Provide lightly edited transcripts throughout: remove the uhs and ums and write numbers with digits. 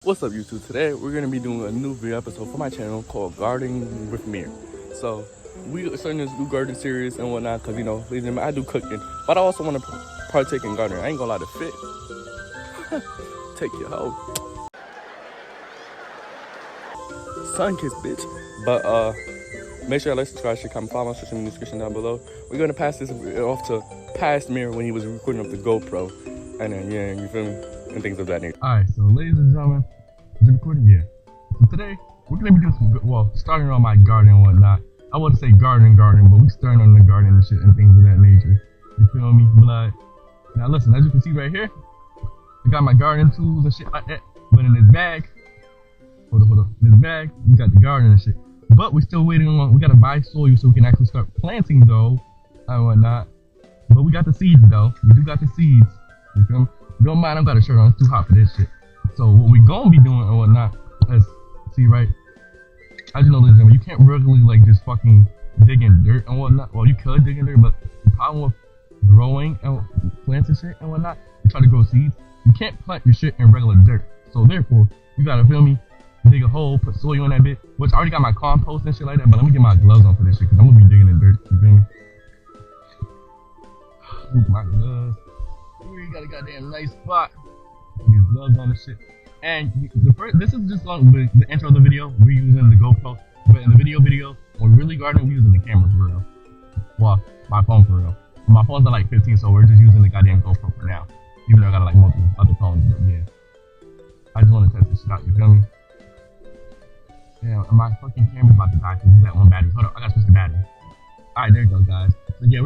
What's up, YouTube? Today we're gonna be doing a new video episode for my channel called Gardening with Mir. So we are starting this new garden series and whatnot because ladies and gentlemen, I do cooking, but I also want to partake in gardening. I ain't gonna lie to fit. Take your hoe. Sun kiss, bitch. But make sure you like, subscribe, share, comment, follow my social media description down below. We're gonna pass this off to past Mir when he was recording of the GoPro, and then you feel me, and things of that nature. All right, so ladies and gentlemen, the recording, yeah. So today we're gonna be doing some starting on my garden and whatnot. I wouldn't say garden, but we starting on the garden and shit and things of that nature. You feel me? But now listen, as you can see right here, I got my garden tools and shit like that. But in this bag, hold on, in this bag, we got the garden and shit. But we're still waiting on, we gotta buy soil so we can actually start planting though and whatnot. But we got the seeds though. We do got the seeds. You feel me? Don't mind, I got a shirt on. It's too hot for this shit. So what we gonna be doing and whatnot is, see right, I just know this, you can't regularly like just fucking dig in dirt and whatnot. Well, you could dig in dirt, but the problem with growing and plants and shit and whatnot, you try to grow seeds, you can't plant your shit in regular dirt. So therefore, you gotta, feel me, dig a hole, put soil in that bit, which I already got my compost and shit like that, but let me get my gloves on for this shit, cause I'm gonna be digging in dirt, you feel me? Ooh, my gloves. You got a goddamn nice spot. These gloves on and shit. And this is just on the intro of the video. We're using the GoPro, but in the video, when we're really gardening, we're using the camera for real. Well, my phone for real. My phones are like 15, so we're just using the goddamn GoPro for now. Even though I got like multiple other phones, but yeah. I just want to test this shit out, you feel me? Yeah, and my fucking camera's about to die because it's that one battery. Hold up, I gotta switch the battery. Alright, there you go, guys. So yeah,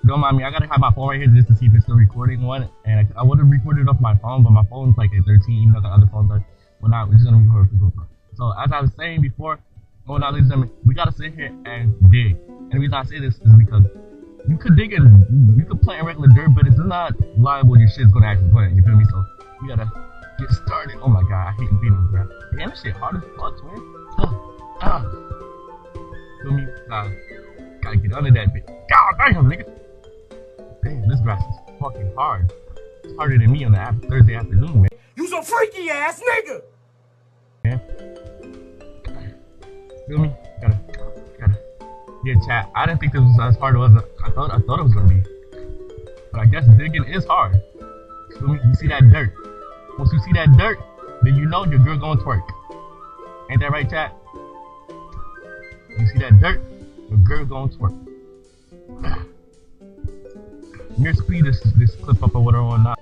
don't mind me, I gotta have my phone right here just to see if it's still recording one. And I would have recorded off my phone, but my phone's like at 13, even though the other phones are. Well, now we're just gonna record with the GoPro. So as I was saying before, ladies and gentlemen, we gotta sit here and dig. And the reason I say this is because you could dig in, you could plant in regular dirt, but it's not liable your shit's gonna actually plant. You feel me? So we gotta get started. Oh my god, I hate being on the ground. Damn, this shit hard as fuck, man. Feel me? Gotta get under that bit. God damn, nigga. Damn, this grass is fucking hard. It's harder than me on the Thursday afternoon, man. You's a freaky ass nigga! Man. Feel me? Gotta. Yeah, chat. I didn't think this was as hard as I thought it was gonna be. But I guess digging is hard. Feel me? You see that dirt. Once you see that dirt, then you know your girl gonna twerk. Ain't that right, chat? You see that dirt, your girl gonna twerk. Mir, speed this clip up or whatever or not.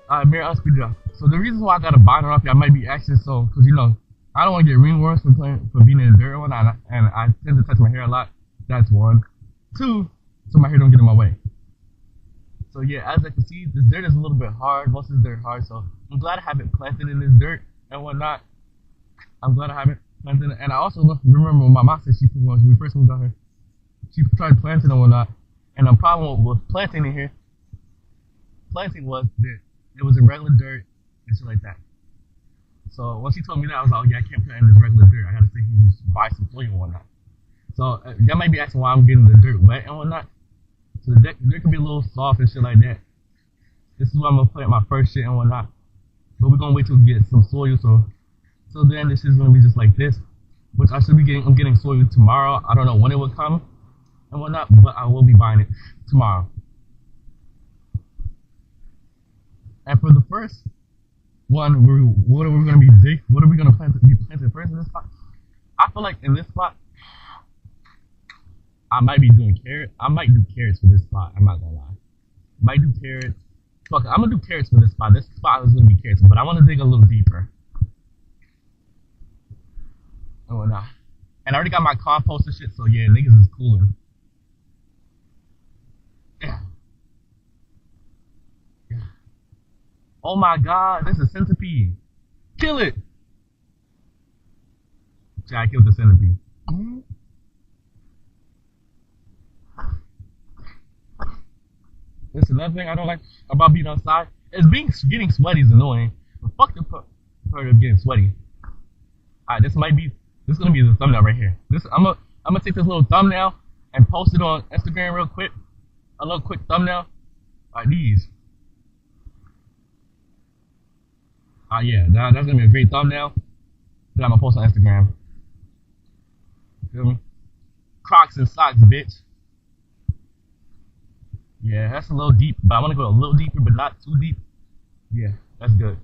Alright, Mir, I'll speed it up. So the reason why I got a bonnet off, y'all might be asking, so, because I don't want to get ringworms for being in the dirt and I tend to touch my hair a lot. That's one. Two, so my hair don't get in my way. So yeah, as I can see, this dirt is a little bit hard. Most of the dirt hard, so I'm glad I have it planted in this dirt and whatnot. I'm glad I have it planted. And I also remember when my mom said when we first moved out here, she tried planting and whatnot. And the problem with planting in here, was that it was in regular dirt and shit like that. So when she told me that, I was like, oh, yeah, I can't plant in this regular dirt. I gotta stay here and just buy some soil and whatnot. So y'all might be asking why I'm getting the dirt wet and whatnot. So the dirt can be a little soft and shit like that. This is where I'm gonna plant my first shit and whatnot. But we're gonna wait till we get some soil. So then this is gonna be just like this, which I should be getting. I'm getting soil tomorrow. I don't know when it will come. and whatnot, but I will be buying it tomorrow. And for the first one, what are we gonna be planting first in this spot? I feel like in this spot, I might be doing carrots. I might do carrots for this spot. I'm not gonna lie. Might do carrots. Fuck it, I'm gonna do carrots for this spot. This spot is gonna be carrots, but I want to dig a little deeper. Oh no. And I already got my compost and shit, so yeah, niggas is cooling. Yeah. Yeah. Oh my god, this is a centipede. Kill it! Yeah, I killed the centipede. This is another thing I don't like about being outside. Is getting sweaty is annoying. But fuck the part of getting sweaty. Alright, this is gonna be the thumbnail right here. I'm gonna take this little thumbnail and post it on Instagram real quick. A little quick thumbnail. Like these. Yeah, that's gonna be a great thumbnail that I'm gonna post on Instagram. You feel me? Crocs and socks, bitch. Yeah, that's a little deep, but I want to go a little deeper, but not too deep. Yeah, that's good.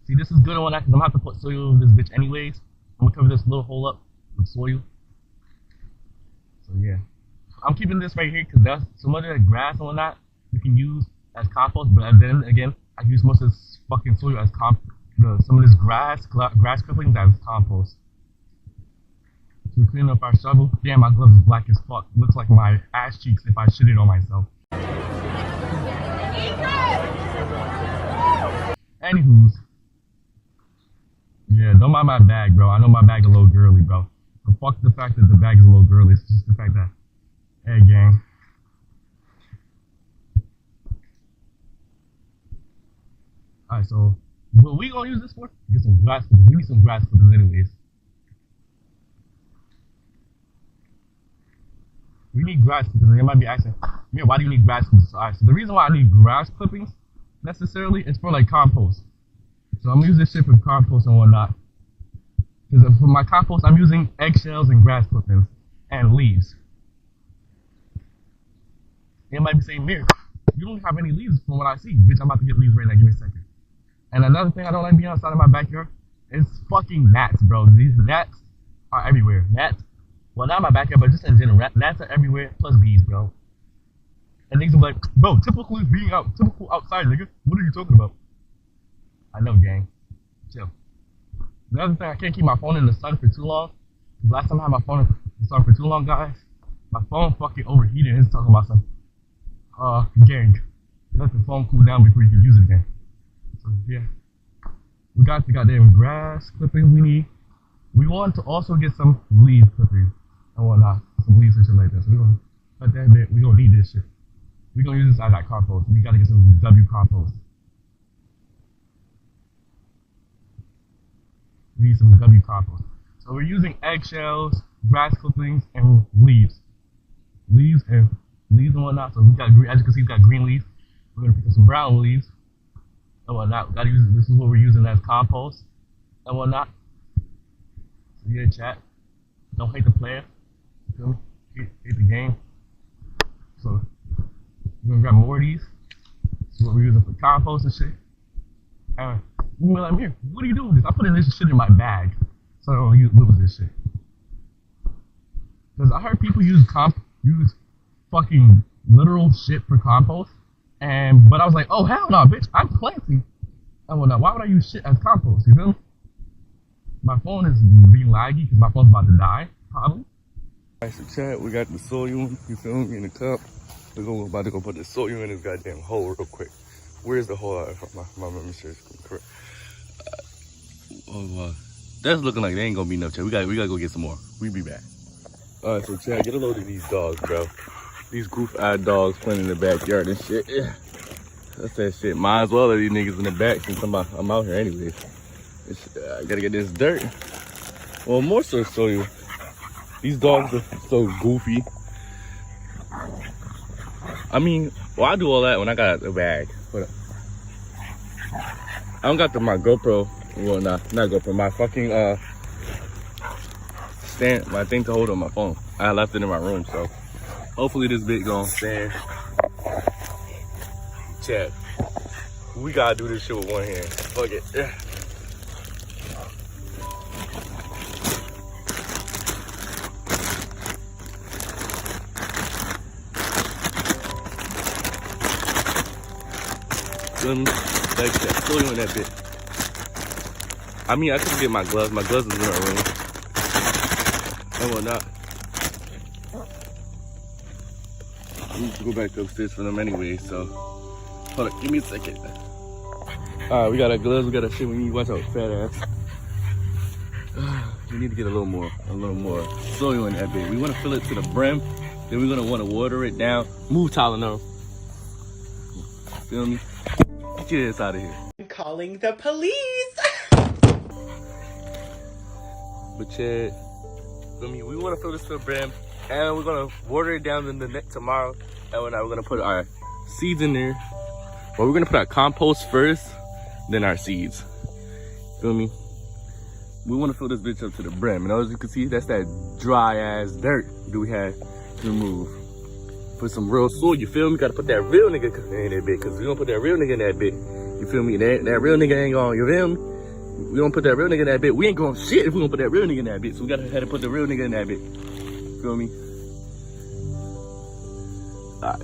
See, this is good on that because I'm gonna have to put soil over this bitch anyways. I'm gonna cover this little hole up with soil. So yeah, I'm keeping this right here because that's some of the grass and whatnot you can use as compost. But then again, I use most of this fucking soil as some of this grass clippings as compost. So we clean up our shovel. Damn, my gloves is black as fuck. Looks like my ass cheeks if I shit it on myself. Anywho's. Yeah, don't mind my bag, bro. I know my bag a little girly, bro. But fuck the fact that the bag is a little girly. It's just the fact that, hey, gang. Alright, so what we gonna use this for? Get some grass clippers. We need some grass clippers anyways. We need grass clippings. They might be asking, yeah, why do you need grass clippings? Alright, so the reason why I need grass clippings necessarily is for like compost. So I'm using this shit for compost and whatnot. Because for my compost, I'm using eggshells and grass clippings and leaves. They might be saying, Mir, you don't have any leaves from what I see. Bitch, I'm about to get leaves right now. Give me a second. And another thing I don't like being outside of my backyard is fucking gnats, bro. These gnats are everywhere. Gnats. Well, not in my backyard, but just in general. Gnats are everywhere, plus bees, bro. And niggas are like, bro, typical outside, nigga. What are you talking about? I know, gang. Chill. Another thing, I can't keep my phone in the sun for too long. Last time I had my phone in the sun for too long, guys, my phone fucking overheated and it's talking about some, gang. Let the phone cool down before you can use it again. So, yeah. We got the goddamn grass clippings we need. We want to also get some leaf clippings and whatnot. Some leaves and shit like that. So we're gonna cut that bit. We're gonna need this shit. We're gonna use this as that compost. We gotta get some W compost. We need some W compost. So we're using eggshells, grass clippings, and leaves. Leaves and whatnot. So we got green, as you can see, we got green leaves. We're gonna pick up some brown leaves and whatnot. We gotta use this is what we're using as compost and whatnot. So yeah, chat. Don't hate the player. You feel me? Hate the game. So we're gonna grab more of these. This is what we're using for compost and shit. You're like, Mir, what are you doing with this? I put in this shit in my bag, so I don't lose this shit. Cause I heard people use fucking literal shit for compost, but I was like, oh hell no, bitch, I'm planting. I went, why would I use shit as compost? You feel me? My phone is being laggy because my phone's about to die, probably. Alright, so chat, we got the soil, you feel me, in the cup. We're about to go put the soil in this goddamn hole real quick. Where's the hole at? My memory is correct. That's looking like they ain't gonna be enough, chat. We gotta go get some more. We be back. Alright, so chat, get a load of these dogs, bro. These goof-eyed dogs playing in the backyard and shit. Yeah. That's that shit. Might as well let these niggas in the back since I'm out here anyways. I gotta get this dirt. Well, more so show you. These dogs are so goofy. I mean, well, I do all that when I got a bag. But I don't got my GoPro. Well, not GoPro. My fucking my thing to hold on my phone. I left it in my room, so hopefully this bit gonna stand. Chat. We gotta do this shit with one hand. Fuck it. Yeah. Like that, fully on that bit. I mean, I couldn't get my gloves. My gloves was in my room and whatnot. I need to go back upstairs for them anyway, so hold on, give me a second. Alright, we got our gloves, we got our shit we need. Watch out, fat ass. We need to get a little more soil in that bit. We want to fill it to the brim, then we're gonna want to water it down. Move Tylenol. Feel me? Get your ass out of here. I'm calling the police. But Chad, feel me? We want to fill this to the brim, and we're gonna water it down in the net tomorrow. And we're gonna put our seeds in there. Well, we're gonna put our compost first, then our seeds. Feel me? We want to fill this bitch up to the brim, and as you can see, that's that dry ass dirt that we had to remove. Put some real soil, you feel me? Gotta put that real nigga in that bit, cause we don't put that real nigga in that bit. You feel me? That real nigga ain't going, you feel me? We don't put that real nigga in that bit. We ain't going shit if we don't put that real nigga in that bit. So we gotta have to put the real nigga in that bit. Feel me? Alright.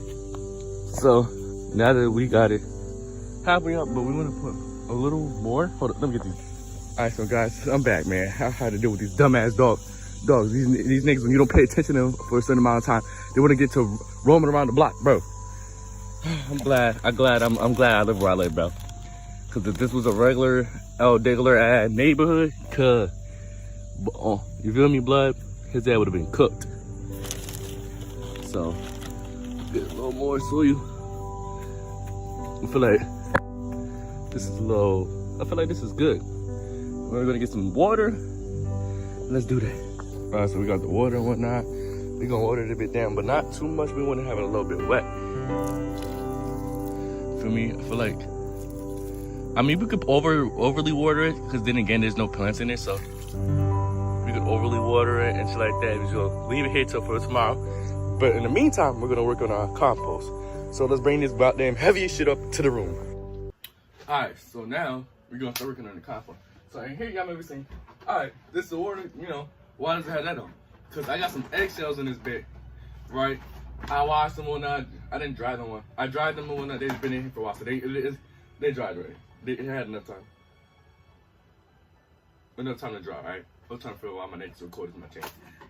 So now that we got it halfway up, but we wanna put a little more. Hold up, let me get these. Alright, so guys, I'm back, man. I had to deal with these dumbass dogs. These niggas, when you don't pay attention to them for a certain amount of time, they want to get to roaming around the block, bro. I'm glad I live where I live, bro. Cause if this was a regular ass neighborhood, you feel me, blood? His dad would have been cooked. So get a little more soil. I feel like this is good. We're gonna get some water. Let's do that. Alright, so we got the water and whatnot. We're gonna water it a bit down, but not too much. We want to have it a little bit wet. For me, I feel like, I mean, we could overly water it, because then again, there's no plants in it, so we could overly water it and shit like that. We're gonna leave it here till for tomorrow. But in the meantime, we're gonna work on our compost. So let's bring this goddamn heavy shit up to the room. Alright, so now we're gonna start working on the compost. So in here, y'all may be saying, alright, this is the water, why does it have that on? Because I got some eggshells in this bit, right? I washed them or not. I didn't dry them. I dried them or not. They've been in here for a while, so they dried already. They had enough time. Enough time to dry, right? I'm trying to figure out why my next record is my chain,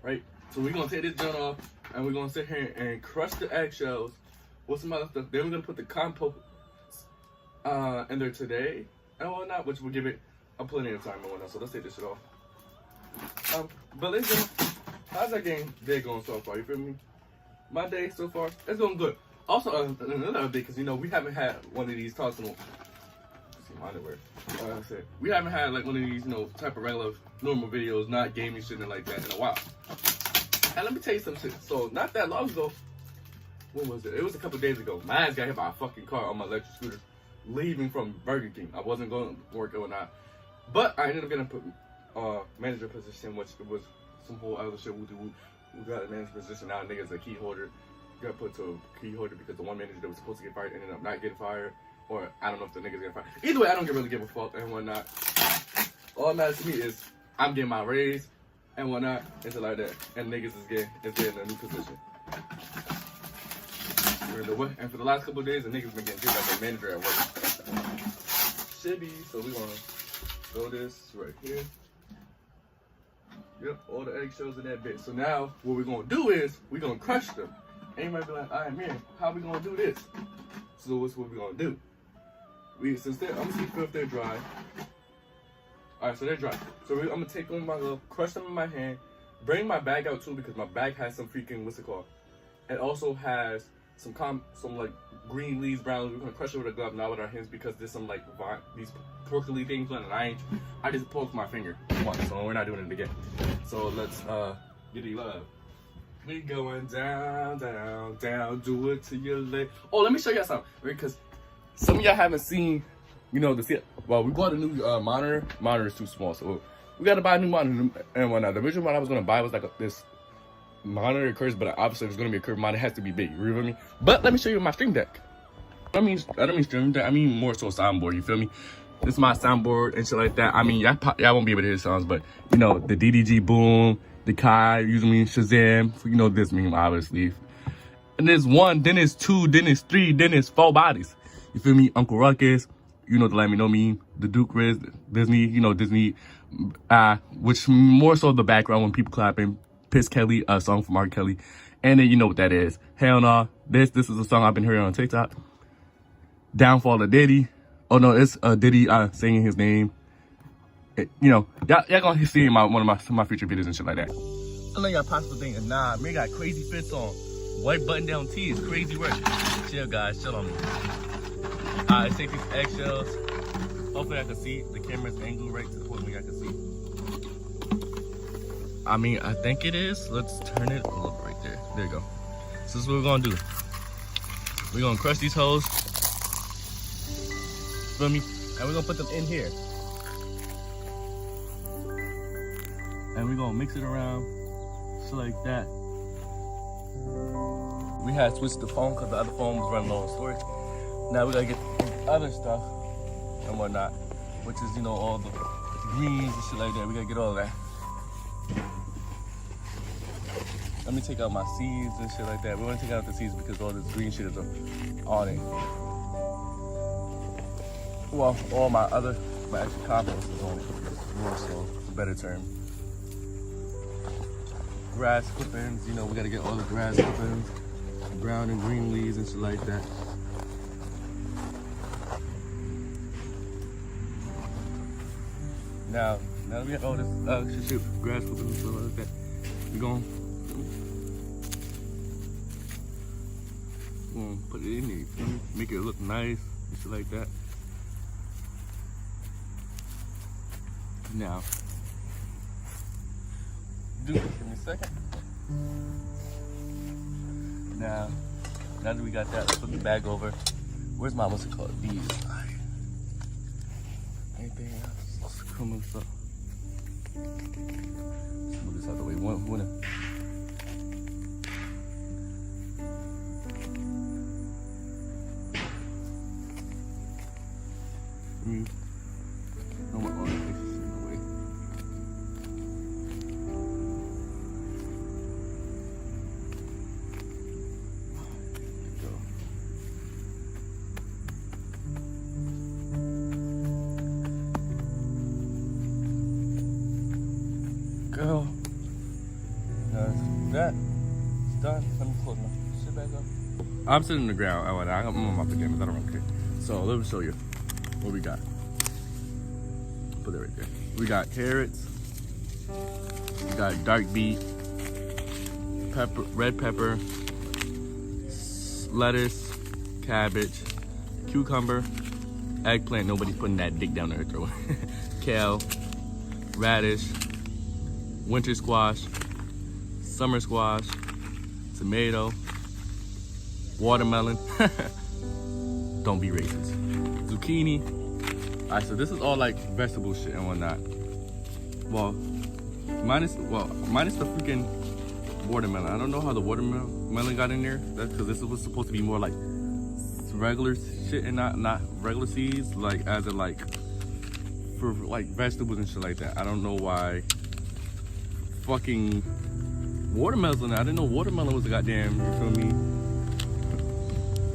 right? So we're gonna take this joint off, and we're gonna sit here and crush the eggshells with some other stuff. Then we're gonna put the compost in there today and whatnot, which will give it plenty of time and whatnot. So let's take this shit off. But listen, how's that day going so far? You feel me? My day so far, it's going good. Also, another update, because we haven't had one of these talks in see my underwear. Like I said, we haven't had like one of these, type of regular normal videos, not gaming shit and like that in a while. And let me tell you some shit. So not that long ago, when was it? It was a couple days ago. My ass got hit by a fucking car on my electric scooter, leaving from Burger King. I wasn't going to work or not, but I ended up getting put manager position, which was some whole other shit. We got a manager position now. Niggas a key holder got put to a key holder because the one manager that was supposed to get fired ended up not getting fired, or I don't know if the niggas get fired. Either way, I don't really give a fuck and whatnot. All that matters to me is I'm getting my raise and whatnot, and shit like that, and niggas is getting a new position. And for the last couple of days, the niggas been getting treated like a manager at work. Shibby, so we gonna throw this right here. Yep, all the eggshells in that bit. So now, what we're gonna do is, we're gonna crush them. And you might be like, alright man, how we gonna do this? So what's what we're gonna do? I'm gonna see if they're dry. Alright, so they're dry. So I'm gonna take them in my glove, crush them in my hand, bring my bag out too, because my bag has some freaking, what's it called? It also has some like green leaves, brown leaves. We're gonna crush it with a glove, not with our hands, because there's some like these prickly things on it. I just poked my finger once, so we're not doing it again. So let's get it love. We going down, down, down, do it to your leg. Oh, let me show y'all something, right? Because some of y'all haven't seen, well, we bought a new monitor. Monitor is too small, so we gotta buy a new monitor and whatnot. The original one I was gonna buy was like this monitor curse, but obviously if it's gonna be a curved monitor, it has to be big. You feel me? But let me show you my stream deck. I don't mean stream deck. I mean more so soundboard. You feel me? This is my soundboard and shit like that. I mean, y'all won't be able to hear songs, but you know the DDG Boom, the Kai, usually Shazam. You know this meme obviously. And there's 1, then there's 2, then there's 3, then there's 4 bodies. You feel me? Uncle Ruckus, you know the Let Me Know meme, the Duke Riz, Disney, you know Disney, which more so the background when people clapping. Piss Kelly, a song from R. Kelly, and then you know what that is. Hell no, this is a song I've been hearing on TikTok. Downfall of Diddy. Oh no, it's Diddy singing his name. You know, y'all gonna see one of my future videos and shit like that. I know y'all possible thinking, nah, man got crazy fits on. White button down tee is crazy work. Chill, guys, chill on me. Alright, take these eggshells. Hopefully I can see the camera's angled right to the point where I can see. I mean, I think it is. Let's turn it. Look right there. There you go. So this is what we're gonna do. We're gonna crush these hoes. Feel me? And we're gonna put them in here. And we're gonna mix it around, so like that. We had switched the phone because the other phone was running low on storage. Now we gotta get other stuff and whatnot, which is, you know, all the greens and shit like that. We gotta get all of that. Let me take out my seeds and shit like that. We want to take out the seeds because all this green shit is on it. Well, all my extra compost is on it. More so, it's a better term. Grass clippings, you know, we gotta get all the grass clippings, brown and green leaves and shit like that. Now that we got all this grass clippings and stuff like that, we're gonna put it in there, make it look nice and shit like that. Now, give me a second. Now that we got that, let's put the bag over. Where's my, what's it called? These. Anything else? Let's come with stuff. Let's move this out of the way. One. No more orange faces in the way. Go. Now that it's done. Let me close my shit back up. I'm sitting on the ground. I'm on my pajamas. I don't really care. So let me show you what we got. Put it right there. We got carrots. We got dark beet, pepper, red pepper, lettuce, cabbage, cucumber, eggplant. Nobody's putting that dick down their throat. Kale, radish, winter squash, summer squash, tomato, watermelon. Don't be racist. Zucchini. Alright, so this is all like vegetable shit and whatnot. Well, minus the freaking watermelon. I don't know how the watermelon got in there. That's because this was supposed to be more like regular shit and not regular seeds, like as in like for like vegetables and shit like that. I don't know why fucking watermelon's in there. I didn't know watermelon was a goddamn, you feel me,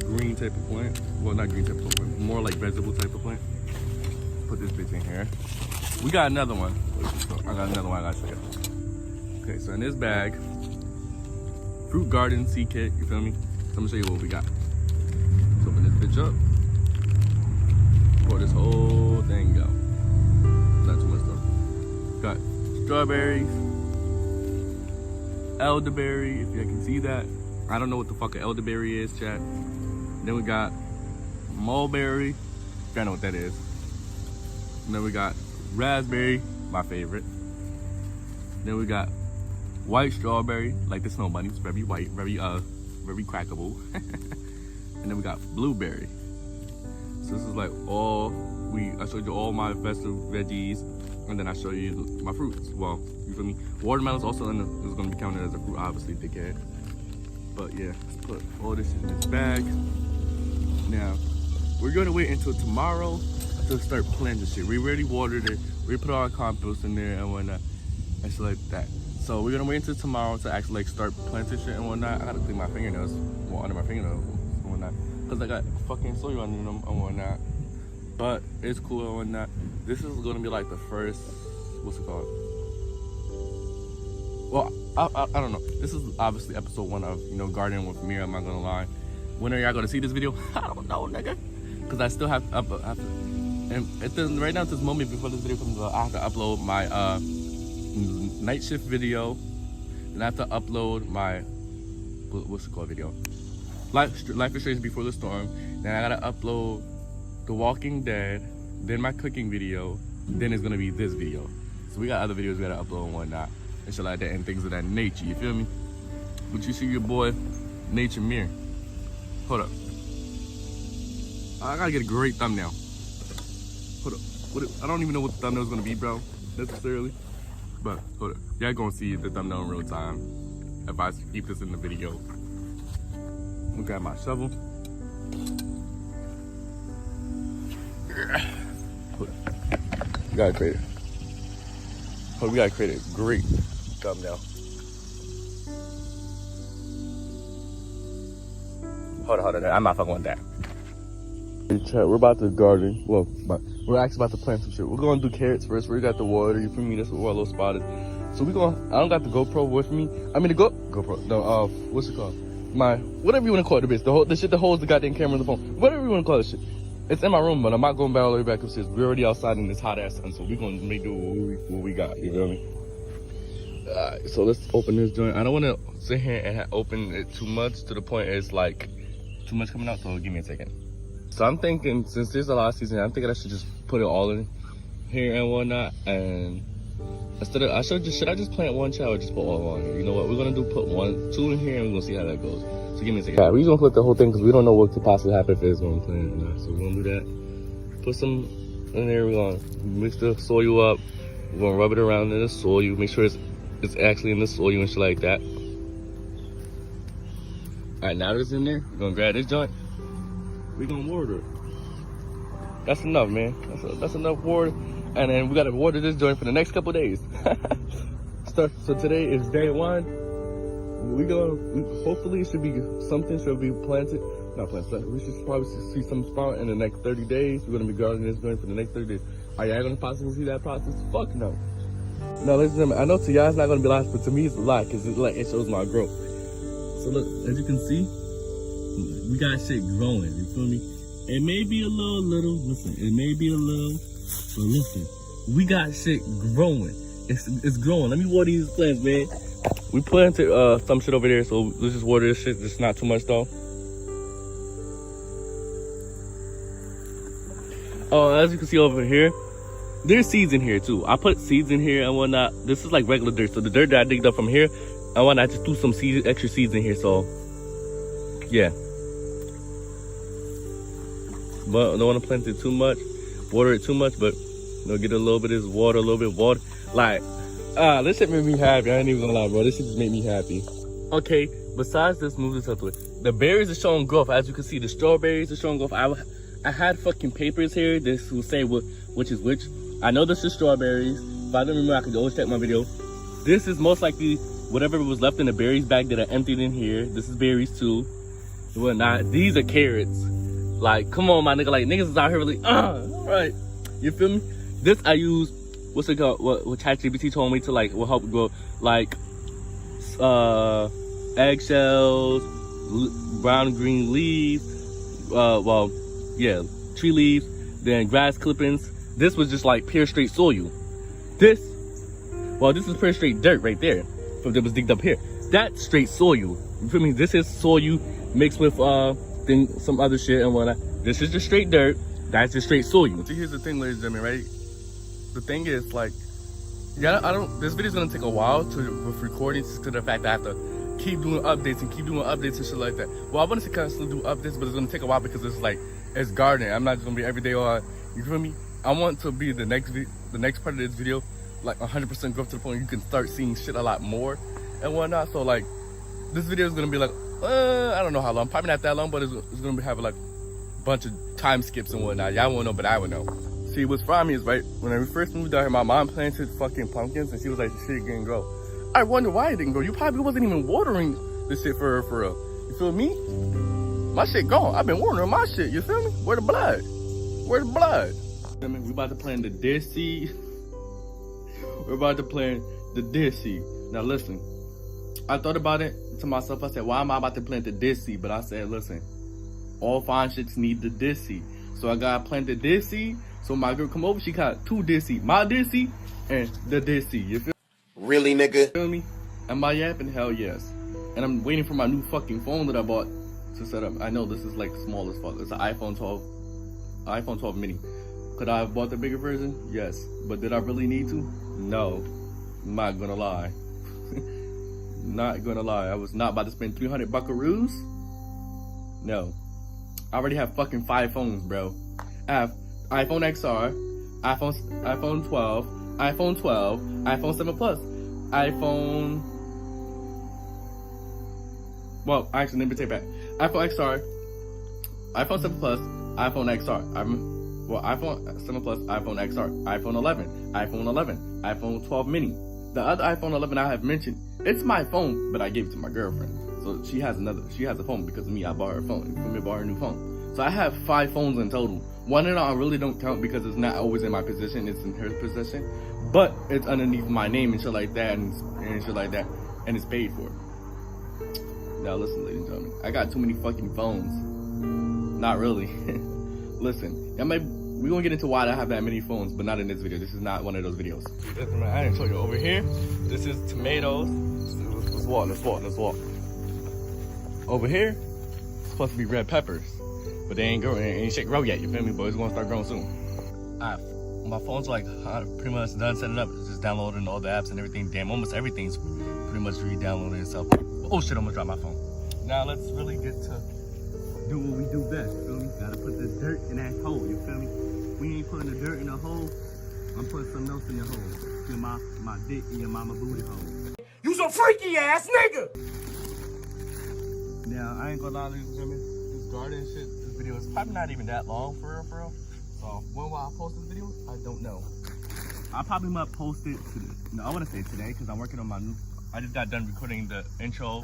green type of plant. Well, not green type of plant, more like vegetable type of plant. Put this bitch in here. We got another one. I got another one I gotta show you. Okay, so in this bag, fruit garden seed kit, you feel me? So I'm gonna show you what we got. Let's open this bitch up. Pour this whole thing out. Not too much though. Got strawberries, elderberry, if you can see that. I don't know what the fuck an elderberry is, chat. Then we got mulberry. I know what that is. And then we got raspberry, my favorite. Then we got white strawberry, like the snow bunnies, very white, very crackable. And then we got blueberry. So this is like all I showed you all my veggies, and then I show you my fruits. Well, you feel me? Watermelon's also is gonna be counted as a fruit, obviously, dickhead. But yeah, let's put all this in this bag. Now, we're gonna wait until tomorrow to start planting shit. We already watered it. We put our compost in there and whatnot, and shit like that. So we're gonna wait until tomorrow to actually like start planting shit and whatnot. I gotta clean my fingernails, well, under my fingernails and whatnot, cause I got fucking soil under them and whatnot. But it's cool and whatnot. This is gonna be like the first, what's it called? Well, I don't know. This is obviously episode 1 of, you know, gardening with Mira. I'm not gonna lie. When are y'all gonna see this video? I don't know, nigga. Cause I still have to, and right now at this moment before this video comes out, I have to upload my night shift video. Then I have to upload my, what's it called video? Life is Strange Before the Storm. Then I gotta upload The Walking Dead. Then my cooking video. Then it's gonna be this video. So we got other videos we gotta upload and whatnot. And shit like that and things of that nature, you feel me? But you see your boy, brownShameer. Hold up. I gotta get a great thumbnail. Hold up. I don't even know what the thumbnail's gonna be, bro, necessarily. But hold up. Y'all gonna see the thumbnail in real time if I keep this in the video. I'm gonna grab my shovel. Hold up. We gotta create it. Hold up, we gotta create a great thumbnail. Hold on. I'm not fucking with that. We're about to garden. Well, we're actually about to plant some shit. We're gonna do carrots first. We got the water. You feel me? That's what we're a little spotted. So I don't got the GoPro with me. I mean the GoPro. No, what's it called? My whatever you wanna call it, the bitch. The shit that holds the goddamn camera on the phone. Whatever you wanna call this shit. It's in my room, but I'm not going back all the way back upstairs. We're already outside in this hot ass sun, so we're gonna make do what we got. You feel me? Alright, so let's open this joint. I don't wanna sit here and open it too much to the point it's like too much coming out, so give me a second. So I'm thinking, since this is the last season, I'm thinking I should just put it all in here and whatnot. And instead of, should I just plant one child or just put all on here? You know what? We're gonna put 2 in here and we're gonna see how that goes. So give me a second. Yeah, we're just gonna flip the whole thing because we don't know what could possibly happen if it's gonna plant or not. So we're gonna do that. Put some in there. We're gonna mix the soil up. We're gonna rub it around in the soil. Make sure it's actually in the soil and shit like that. All right, now that it's in there, we're gonna grab this joint. We're gonna water it. That's enough, man. That's enough water. And then we gotta water this joint for the next couple days. So today is day 1. Hopefully it should be something should be planted. Not planted. We should probably see some sprout in the next 30 days. We're gonna be gardening this joint for the next 30 days. Are y'all gonna possibly see that process? Fuck no. No, ladies and gentlemen, I know to y'all it's not gonna be a lot, but to me it's a lot because it shows my growth. So look, as you can see, we got shit growing, you feel me? It may be a little, listen, it may be a little, but listen, we got shit growing. It's growing. Let me water these plants, man. We planted some shit over there, so let's just water this shit. Just not too much though. Oh, as you can see over here, there's seeds in here too. I put seeds in here and whatnot. This is like regular dirt. So the dirt that I digged up from here, I wanna just do some extra seeds in here. So yeah. But I don't want to plant it too much, water it too much, but you know, get a little bit of this water, a little bit of water. Like, this shit made me happy. I ain't even gonna lie, bro. This shit just made me happy. Okay, besides this, move this up to it. The berries are showing growth. As you can see, the strawberries are showing growth. I had fucking papers here. This will say which is which. I know this is strawberries. If I don't remember, I could always check my video. This is most likely whatever was left in the berries bag that I emptied in here. This is berries too. Whatnot. These are carrots. Like, come on, my nigga. Like, niggas is out here really, right. You feel me? This I use, what's it called? What ChatGPT told me to, like, will help grow, like, eggshells, brown and green leaves, tree leaves, then grass clippings. This was just, like, pure straight soil. This is pure straight dirt right there that was digged up here. That's straight soil. You feel me? This is soil mixed with, some other shit and whatnot. This is just straight dirt. That's just straight soil. See, here's the thing, ladies and gentlemen, right? The thing is, like, yeah, this video's gonna take a while with recording to the fact that I have to keep doing updates and shit like that. Well, I want to constantly do updates, but it's gonna take a while because it's like, it's gardening. I'm not just gonna be every day on You feel me? I want to be the next part of this video, like 100% growth to the point you can start seeing shit a lot more and whatnot. So like, this video is gonna be like, I don't know how long, probably not that long, but it's gonna have like a bunch of time skips and whatnot. Y'all won't know, but I would know. See, what's funny is, right, when I first moved out here, my mom planted fucking pumpkins and she was like, the shit didn't grow. I wonder why it didn't grow. You probably wasn't even watering this shit for real. You feel me? My shit gone. I've been watering my shit, you feel me? Where the blood? Where the blood? I mean, we about to plant the dead seed. We're about to plant the dead seed. Now listen, I thought about it to myself. I said, why am I about to plant the dead seed? But I said, listen, all fine shits need the dead seed. So I gotta plant the dead seed. So my girl come over, she got 2 dead seed. My dead seed and the dead seed. You feel me? Really, nigga? Feel me? Am I yapping? Hell yes. And I'm waiting for my new fucking phone that I bought to set up. I know this is like small as fuck. It's an iPhone 12 mini. Could I have bought the bigger version? Yes. But did I really need to? No. I'm not gonna lie. Not gonna lie. I was not about to spend 300 buckaroos. No. I already have fucking 5 phones, bro. I have iPhone XR, iPhone 12, iPhone 12, iPhone 7 Plus, well, actually, let me take it back. iPhone XR, iPhone 7 Plus, iPhone XR. iPhone 7 Plus, iPhone XR, iPhone 11, iPhone 11, iPhone 12 mini. The other iPhone 11 I have mentioned, it's my phone, but I gave it to my girlfriend. So she has a phone because of me. I bought her a phone. I bought her a new phone. So I have 5 phones in total. One of them I really don't count because it's not always in my possession. It's in her possession. But it's underneath my name and shit like that and shit like that. And it's paid for. Now listen, ladies and gentlemen. I got too many fucking phones. Not really. Listen, we're gonna get into why I have that many phones, but not in this video. This is not one of those videos. Listen, man, I didn't show you over here. This is tomatoes. Let's walk. Over here, it's supposed to be red peppers, but they ain't shit grow yet. You feel me? But it's gonna start growing soon. My phone's like pretty much done setting up. It's just downloading all the apps and everything. Damn, almost everything's pretty much re-downloading itself. Oh shit, I'm gonna drop my phone. Now let's really get to do what we do best. You feel me? Gotta put the dirt in that hole. You feel me? We ain't putting the dirt in the hole. I'm putting something else in the hole. In my dick in your mama booty hole. You some freaky ass nigga! Now, I ain't gonna lie, ladies and gentlemen, this garden shit, this video is probably not even that long for real. So, when will I post this video? I don't know. I probably might post it today. No, I wanna say today, because I'm working on my new, I just got done recording the intro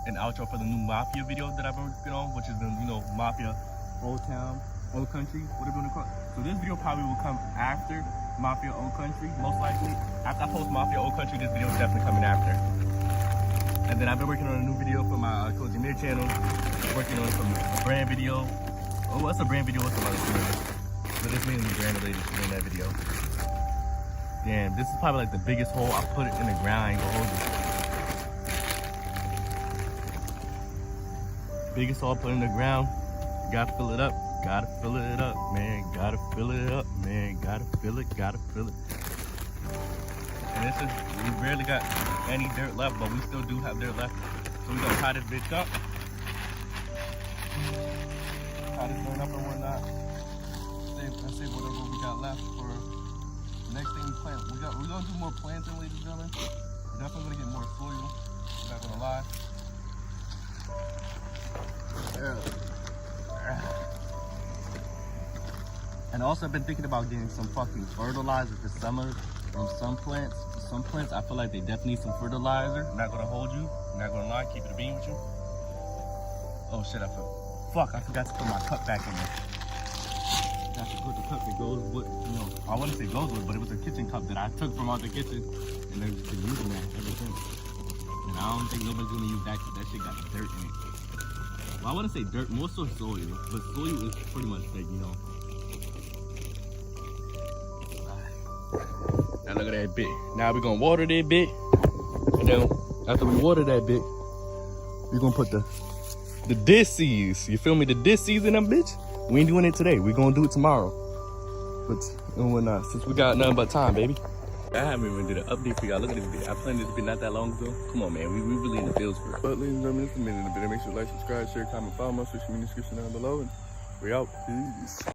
and outro for the new Mafia video that I've been working on, which is the, Mafia, Old Town, Old Country, whatever you wanna call it. So this video probably will come after Mafia Old Country, most likely. After I post Mafia Old Country, this video is definitely coming after. And then I've been working on a new video for my brownShameer channel. Working on some brand video. Oh, what's a brand video? What's about it? But it's mainly brand related in that video. Damn, this is probably like the biggest hole I put it in the ground. I ain't gonna hold it. Biggest hole I put in the ground. Gotta fill it up. Gotta fill it up, man. Gotta fill it up, man. Gotta fill it. And this is, we barely got any dirt left, but we still do have dirt left. So we're gonna tie this bitch up. Tie this joint up and whatnot. Save whatever we got left for the next thing we plant. We're gonna do more planting, ladies and gentlemen. We're definitely gonna get more soil. I'm not gonna lie. And also I've been thinking about getting some fucking fertilizer for summer from some plants. For some plants, I feel like they definitely need some fertilizer. I'm not gonna hold you. I'm not gonna lie. Keep it a bean with you. Oh shit! I forgot to put my cup back in there. I got to put the cup that goes with, I wouldn't say goes with, but it was a kitchen cup that I took from out the kitchen, and they've just been using that ever since. And I don't think nobody's gonna use that because that shit got dirt in it. Well, I wouldn't say dirt, more so soil, but soil is pretty much fake, Now look at that bit. Now we're gonna water that bit. And then after we water that bit, we're gonna put the disc seeds. You feel me? The disc seeds in them bitch. We ain't doing it today. We're gonna do it tomorrow. But and whatnot. Since we got nothing but time, baby. I haven't even did an update for y'all. Look at this bit. I planned this bit not that long ago. Come on, man. We really in the fields for it. But ladies and gentlemen, this is a minute in the video. Make sure to like, subscribe, share, comment, follow my social media description down below. And we out. Peace.